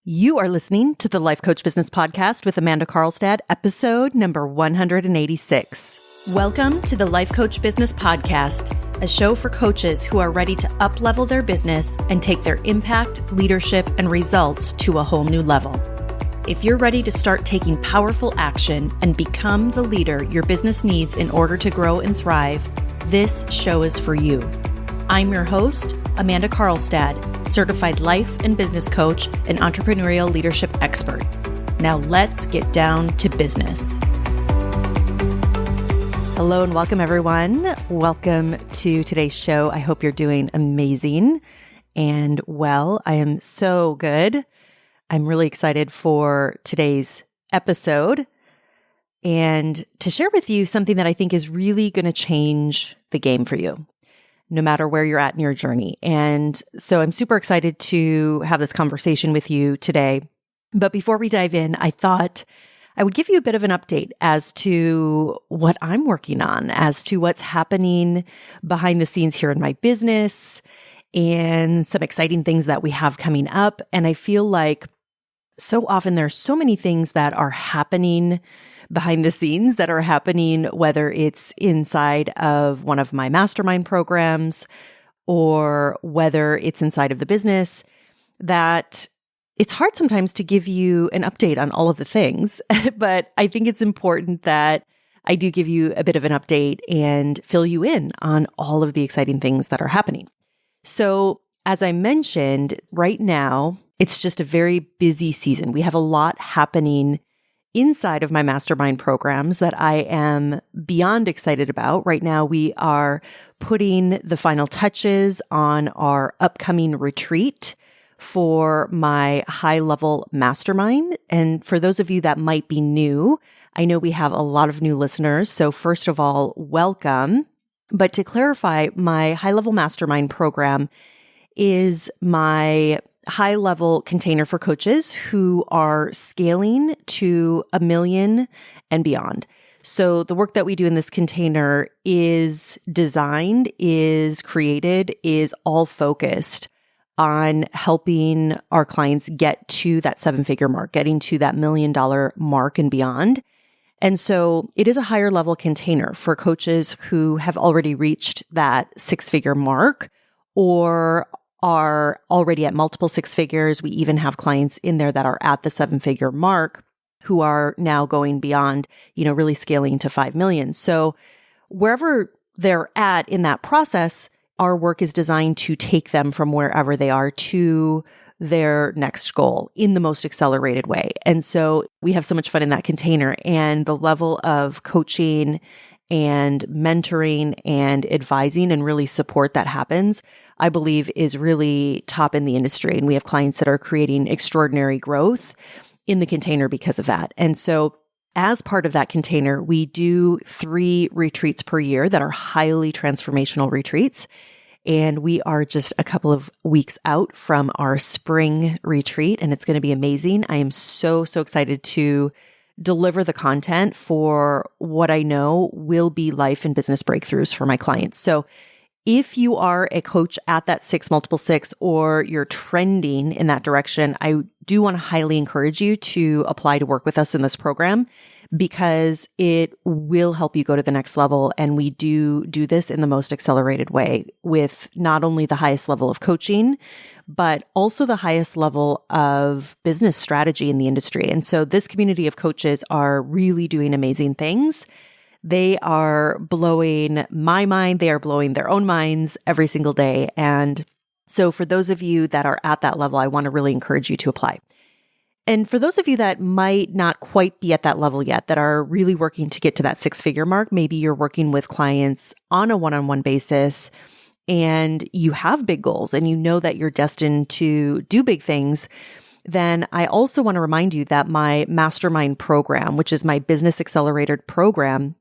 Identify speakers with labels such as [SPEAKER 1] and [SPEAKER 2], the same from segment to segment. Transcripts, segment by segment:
[SPEAKER 1] You are listening to the Life Coach Business Podcast with Amanda Carlstad, episode number 186. Welcome to the Life Coach Business Podcast, a show for coaches who are ready to up-level their business and take their impact, leadership, and results to a whole new level. If you're ready to start taking powerful action and become the leader your business needs in order to grow and thrive, this show is for you. I'm your host, Amanda Carlstad, certified life and business coach and entrepreneurial leadership expert. Now let's get down to business. Hello and welcome, everyone. Welcome to today's show. I hope you're doing amazing and well. I am so good. I'm really excited for today's episode and to share with you something that I think is really going to change the game for you, no matter where you're at in your journey. And so I'm super excited to have this conversation with you today. But before we dive in, I thought I would give you a bit of an update as to what I'm working on, as to what's happening behind the scenes here in my business and some exciting things that we have coming up. And I feel like so often there's so many things that are happening behind the scenes that are happening, whether it's inside of one of my mastermind programs or whether it's inside of the business, that it's hard sometimes to give you an update on all of the things. But I think it's important that I do give you a bit of an update and fill you in on all of the exciting things that are happening. So as I mentioned, right now, it's just a very busy season. We have a lot happening inside of my mastermind programs that I am beyond excited about. Right now, we are putting the final touches on our upcoming retreat for my high-level mastermind. And for those of you that might be new, I know we have a lot of new listeners. So first of all, welcome. But to clarify, my high-level mastermind program is my high-level container for coaches who are scaling to 1 million and beyond. So the work that we do in this container is designed, is created, is all focused on helping our clients get to that 7-figure mark, getting to that $1 million mark and beyond. And so it is a higher level container for coaches who have already reached that 6-figure mark or are already at multiple 6 figures. We even have clients in there that are at the 7-figure mark who are now going beyond, really scaling to 5 million. So wherever they're at in that process, our work is designed to take them from wherever they are to their next goal in the most accelerated way. And so we have so much fun in that container, and the level of coaching and mentoring and advising and really support that happens, I believe is really top in the industry. And we have clients that are creating extraordinary growth in the container because of that. And so as part of that container, we do 3 retreats per year that are highly transformational retreats. And we are just a couple of weeks out from our spring retreat, and it's going to be amazing. I am so excited to deliver the content for what I know will be life and business breakthroughs for my clients. So if you are a coach at that 6 multiple 6, or you're trending in that direction, I do want to highly encourage you to apply to work with us in this program, because it will help you go to the next level. And we do this in the most accelerated way with not only the highest level of coaching, but also the highest level of business strategy in the industry. And so this community of coaches are really doing amazing things. They are blowing my mind. They are blowing their own minds every single day. And so for those of you that are at that level, I want to really encourage you to apply. And for those of you that might not quite be at that level yet, that are really working to get to that 6-figure mark, maybe you're working with clients on a one-on-one basis and you have big goals and you know that you're destined to do big things, then I also want to remind you that my mastermind program, which is my business accelerator program,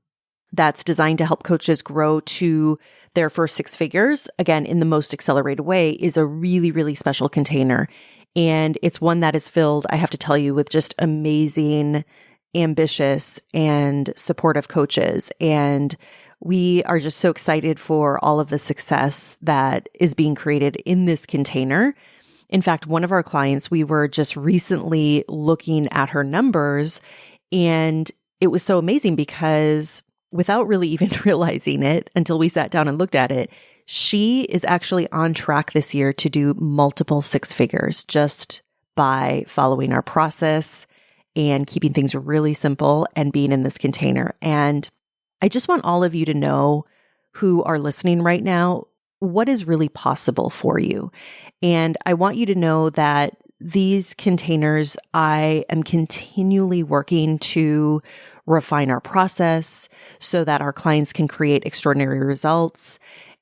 [SPEAKER 1] that's designed to help coaches grow to their first 6 figures, again, in the most accelerated way, is a really special container. And it's one that is filled, I have to tell you, with just amazing, ambitious, and supportive coaches. And we are just so excited for all of the success that is being created in this container. In fact, one of our clients, we were just recently looking at her numbers, and it was so amazing because without really even realizing it until we sat down and looked at it, she is actually on track this year to do multiple six figures just by following our process and keeping things really simple and being in this container. And I just want all of you to know who are listening right now, what is really possible for you. And I want you to know that these containers, I am continually working to refine our process so that our clients can create extraordinary results.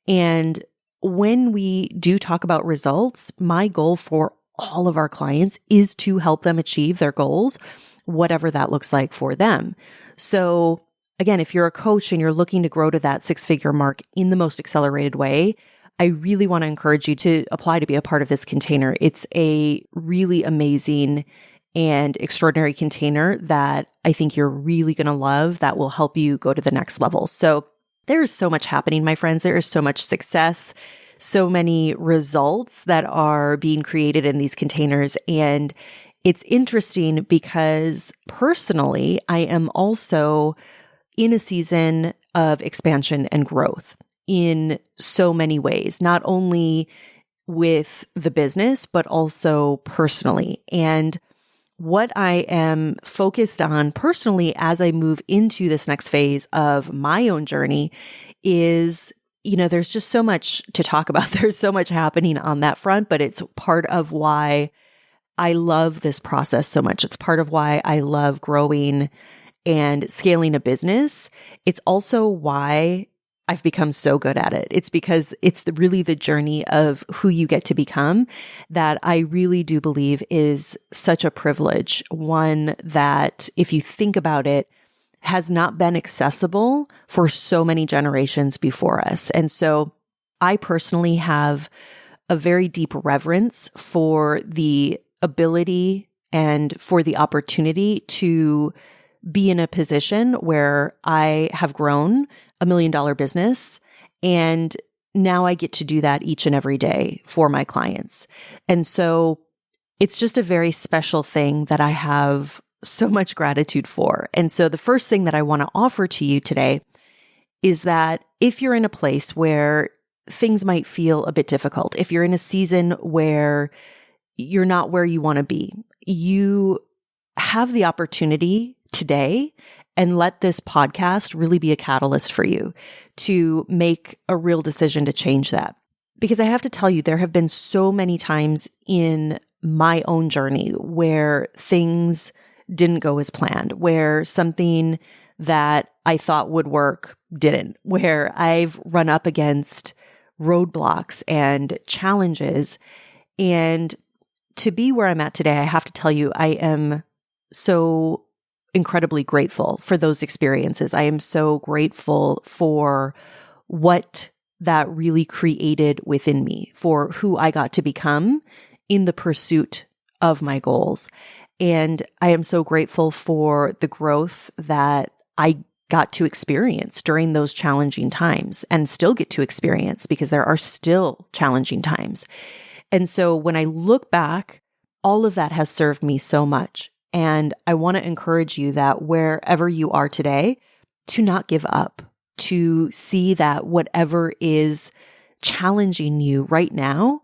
[SPEAKER 1] And when we do talk about results, my goal for all of our clients is to help them achieve their goals, whatever that looks like for them. So again, if you're a coach and you're looking to grow to that six-figure mark in the most accelerated way, I really want to encourage you to apply to be a part of this container. It's a really amazing and extraordinary container that I think you're really going to love that will help you go to the next level. So there is so much happening, my friends. There is so much success, so many results that are being created in these containers. And it's interesting because personally, I am also in a season of expansion and growth in so many ways, not only with the business, but also personally. And what I am focused on personally as I move into this next phase of my own journey is, there's just so much to talk about. There's so much happening on that front, but it's part of why I love this process so much. It's part of why I love growing and scaling a business. It's also why I've become so good at it. It's because it's really the journey of who you get to become that I really do believe is such a privilege. One that, if you think about it, has not been accessible for so many generations before us. And so I personally have a very deep reverence for the ability and for the opportunity to be in a position where I have grown $1 million business, and now I get to do that each and every day for my clients. And so it's just a very special thing that I have so much gratitude for. And so the first thing that I want to offer to you today is that if you're in a place where things might feel a bit difficult, if you're in a season where you're not where you want to be, you have the opportunity today, and let this podcast really be a catalyst for you to make a real decision to change that. Because I have to tell you, there have been so many times in my own journey where things didn't go as planned, where something that I thought would work didn't, where I've run up against roadblocks and challenges. And to be where I'm at today, I have to tell you, I am so incredibly grateful for those experiences. I am so grateful for what that really created within me, for who I got to become in the pursuit of my goals. And I am so grateful for the growth that I got to experience during those challenging times and still get to experience, because there are still challenging times. And so when I look back, all of that has served me so much. And I want to encourage you that wherever you are today, to not give up, to see that whatever is challenging you right now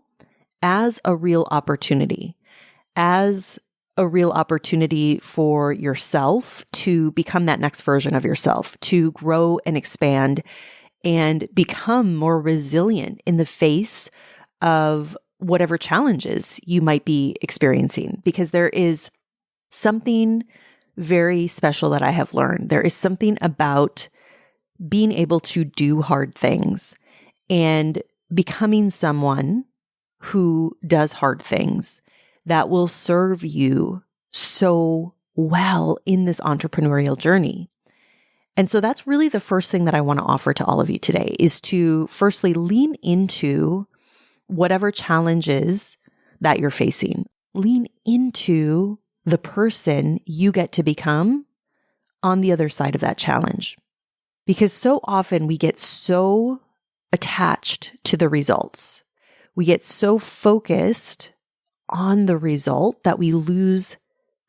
[SPEAKER 1] as a real opportunity, for yourself to become that next version of yourself, to grow and expand and become more resilient in the face of whatever challenges you might be experiencing. Because there is something very special that I have learned. There is something about being able to do hard things and becoming someone who does hard things that will serve you so well in this entrepreneurial journey. And so that's really the first thing that I want to offer to all of you today, is to firstly lean into whatever challenges that you're facing. Lean into the person you get to become on the other side of that challenge. Because so often we get so attached to the results. We get so focused on the result that we lose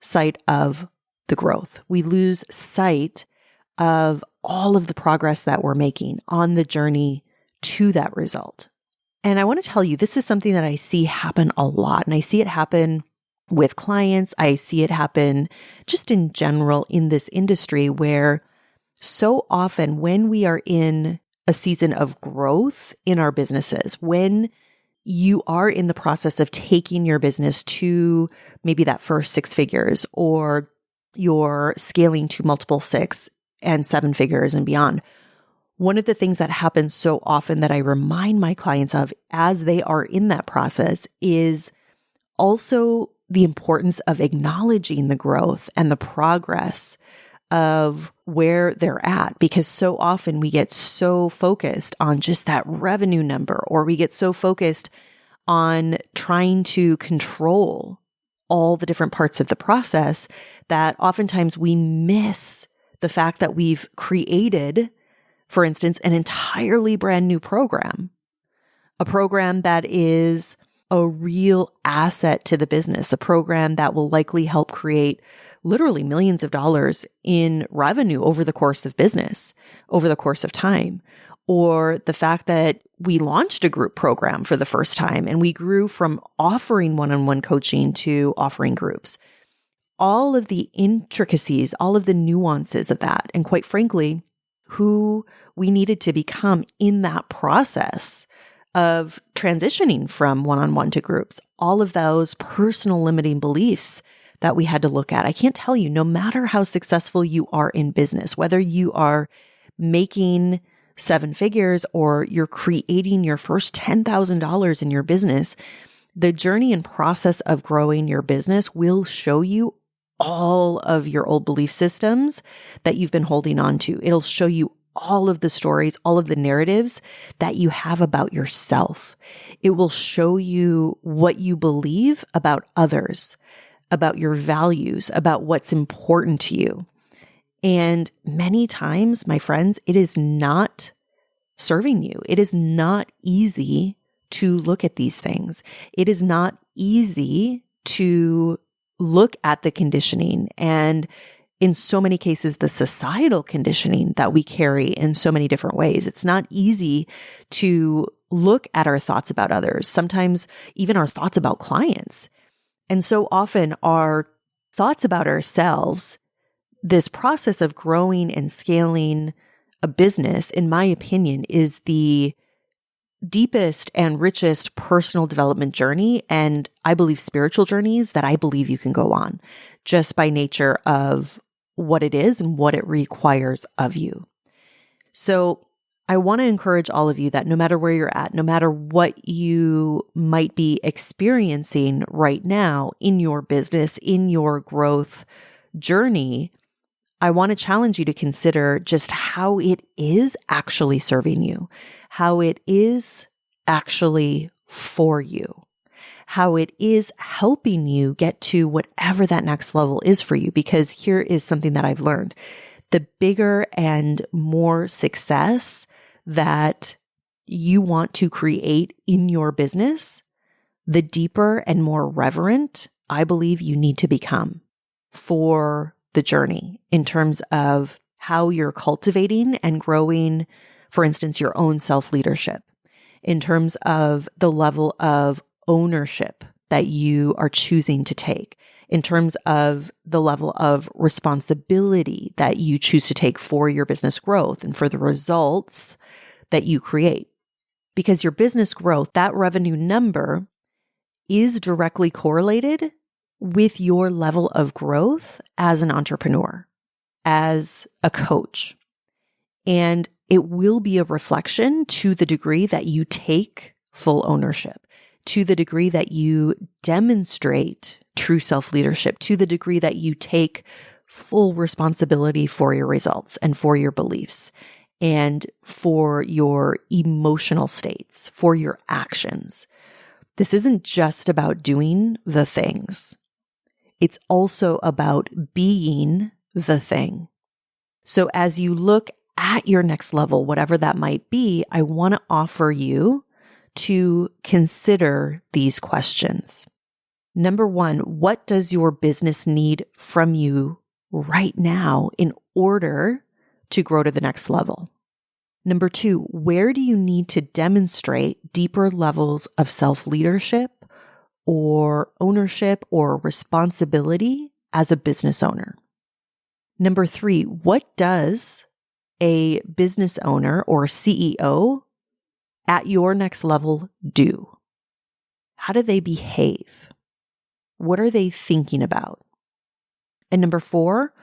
[SPEAKER 1] sight of the growth. We lose sight of all of the progress that we're making on the journey to that result. And I want to tell you, this is something that I see happen a lot. And I see it happen with clients. I see it happen just in general in this industry, where so often when we are in a season of growth in our businesses, when you are in the process of taking your business to maybe that first 6 figures, or you're scaling to multiple 6 and 7 figures and beyond, one of the things that happens so often that I remind my clients of as they are in that process is also the importance of acknowledging the growth and the progress of where they're at, because so often we get so focused on just that revenue number, or we get so focused on trying to control all the different parts of the process that oftentimes we miss the fact that we've created, for instance, an entirely brand new program, a program that is a real asset to the business, a program that will likely help create literally millions of dollars in revenue over the course of business, over the course of time. Or the fact that we launched a group program for the first time and we grew from offering one-on-one coaching to offering groups. All of the intricacies, all of the nuances of that, and quite frankly, who we needed to become in that process of transitioning from one-on-one to groups, all of those personal limiting beliefs that we had to look at. I can't tell you, no matter how successful you are in business, whether you are making 7 figures or you're creating your first $10,000 in your business, the journey and process of growing your business will show you all of your old belief systems that you've been holding on to. It'll show you all of the stories, all of the narratives that you have about yourself. It will show you what you believe about others, about your values, about what's important to you. And many times, my friends, it is not serving you. It is not easy to look at these things. It is not easy to look at the conditioning and, in so many cases, the societal conditioning that we carry in so many different ways. It's not easy to look at our thoughts about others, sometimes even our thoughts about clients. And so often our thoughts about ourselves, this process of growing and scaling a business, in my opinion, is the deepest and richest personal development journey, and I believe spiritual journeys that I believe you can go on, just by nature of what it is and what it requires of you. So I want to encourage all of you that no matter where you're at, no matter what you might be experiencing right now in your business, in your growth journey, I want to challenge you to consider just how it is actually serving you, how it is actually for you, how it is helping you get to whatever that next level is for you. Because here is something that I've learned. The bigger and more success that you want to create in your business, the deeper and more reverent I believe you need to become for the journey in terms of how you're cultivating and growing, for instance, your own self-leadership, in terms of the level of ownership that you are choosing to take, in terms of the level of responsibility that you choose to take for your business growth and for the results that you create. Because your business growth, that revenue number, is directly correlated with your level of growth as an entrepreneur, as a coach. And it will be a reflection to the degree that you take full ownership, to the degree that you demonstrate true self-leadership, to the degree that you take full responsibility for your results and for your beliefs and for your emotional states, for your actions. This isn't just about doing the things. It's also about being the thing. So as you look at your next level, whatever that might be, I want to offer you to consider these questions. Number one, what does your business need from you right now in order to grow to the next level? Number two, where do you need to demonstrate deeper levels of self-leadership or ownership or responsibility as a business owner? Number three, what does a business owner or CEO at your next level do? How do they behave? What are they thinking about? And number four,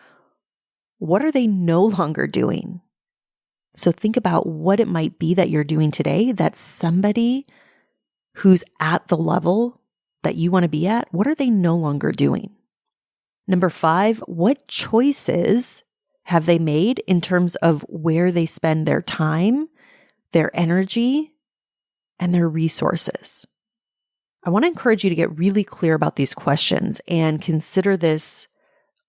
[SPEAKER 1] what are they no longer doing? So think about what it might be that you're doing today that somebody who's at the level that you want to be at, what are they no longer doing? Number five, what choices have they made in terms of where they spend their time, their energy, and their resources? I want to encourage you to get really clear about these questions and consider this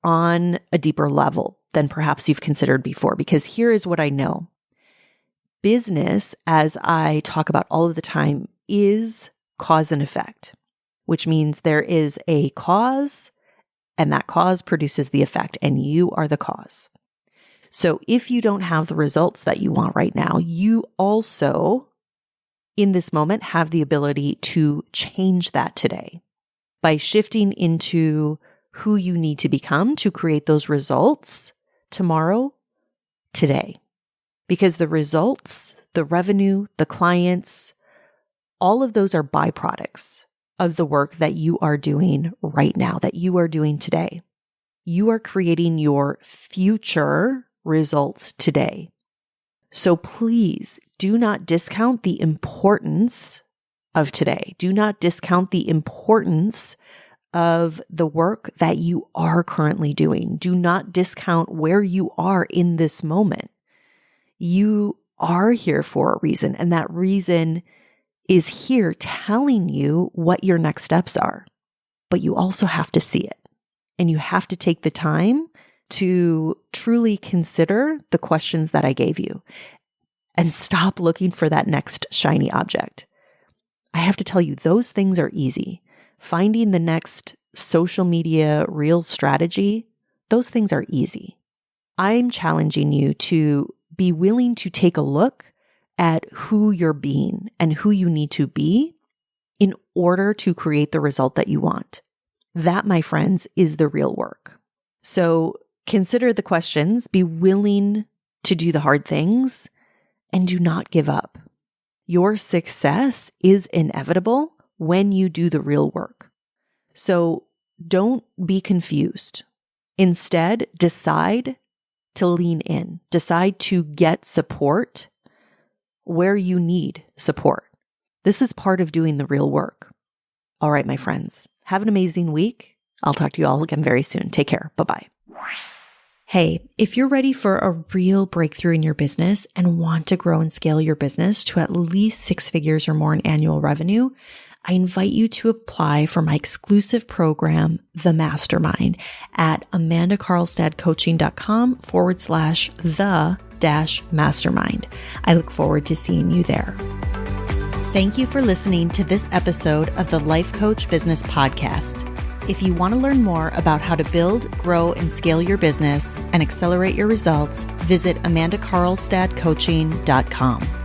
[SPEAKER 1] on a deeper level than perhaps you've considered before, because here is what I know. Business, as I talk about all of the time, is cause and effect, which means there is a cause and that cause produces the effect, and you are the cause. So if you don't have the results that you want right now, you also, in this moment, have the ability to change that today by shifting into who you need to become to create those results tomorrow, today. Because the results, the revenue, the clients, all of those are byproducts of the work that you are doing right now, that you are doing today. You are creating your future results today. So please do not discount the importance of today. Do not discount the importance of the work that you are currently doing. Do not discount where you are in this moment. You are here for a reason, and that reason is here telling you what your next steps are. But you also have to see it, and you have to take the time to truly consider the questions that I gave you and stop looking for that next shiny object. I have to tell you, those things are easy. Finding the next social media reel strategy, those things are easy. I'm challenging you to be willing to take a look at who you're being and who you need to be in order to create the result that you want. That, my friends, is the real work. So consider the questions, be willing to do the hard things, and do not give up. Your success is inevitable when you do the real work. So don't be confused. Instead, decide to lean in. Decide to get support where you need support. This is part of doing the real work. All right, my friends, have an amazing week. I'll talk to you all again very soon. Take care. Bye-bye. Hey, if you're ready for a real breakthrough in your business and want to grow and scale your business to at least 6 figures or more in annual revenue, I invite you to apply for my exclusive program, The Mastermind, at amandacarlstad.com/the-mastermind. I look forward to seeing you there. Thank you for listening to this episode of the Life Coach Business Podcast. If you want to learn more about how to build, grow, and scale your business and accelerate your results, visit amandacarlstadcoaching.com.